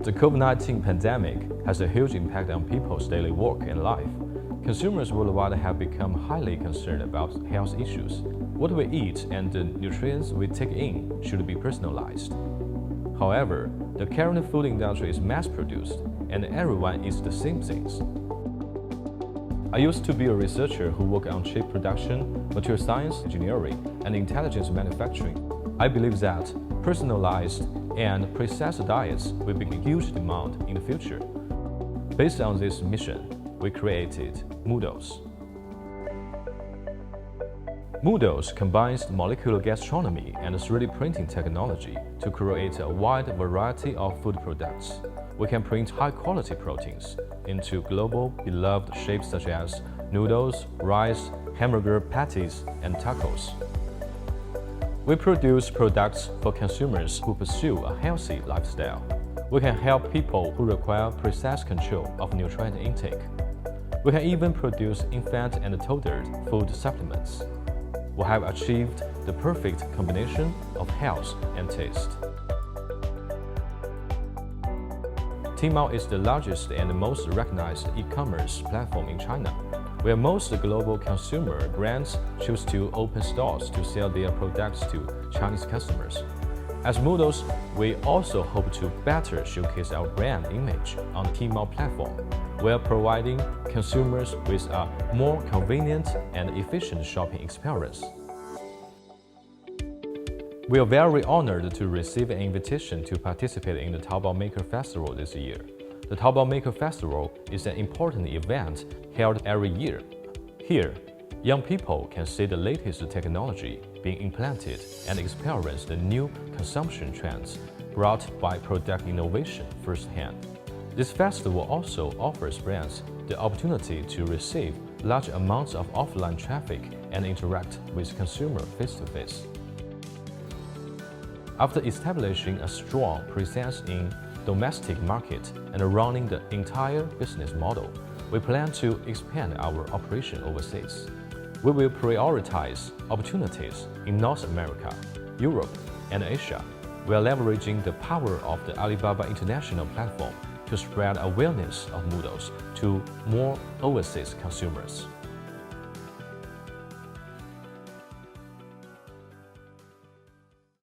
The COVID-19 pandemic has a huge impact on people's daily work and life. Consumers worldwide have become highly concerned about health issues. What we eat and the nutrients we take in should be personalized. However, the current food industry is mass-produced, and everyone eats the same things. I used to be a researcher who worked on chip production, material science engineering, and intelligence manufacturing. I believe that personalized and precise diets will be in huge demand in the future. Based on this mission, we created Moodles. Moodles combines molecular gastronomy and 3D printing technology to create a wide variety of food products. We can print high-quality proteins into global beloved shapes such as noodles, rice, hamburger patties, and tacos. We produce products for consumers who pursue a healthy lifestyle. We can help people who require precise control of nutrient intake. We can even produce infant and toddler food supplements. We have achieved the perfect combination of health and taste. Tmobile is the largest and most recognized e-commerce platform in China, where most global consumer brands choose to open stores to sell their products to Chinese customers. As Moodles, we also hope to better showcase our brand image on the Tmobile platform, while providing consumers with a more convenient and efficient shopping experience. We are very honored to receive an invitation to participate in the Taobao Maker Festival this year. The Taobao Maker Festival is an important event held every year. Here, young people can see the latest technology being implanted and experience the new consumption trends brought by product innovation firsthand. This festival also offers brands the opportunity to receive large amounts of offline traffic and interact with consumers face-to-face. After establishing a strong presence in domestic market and running the entire business model, we plan to expand our operation overseas. We will prioritize opportunities in North America, Europe, and Asia, while leveraging the power of the Alibaba International platform to spread awareness of Moodles to more overseas consumers.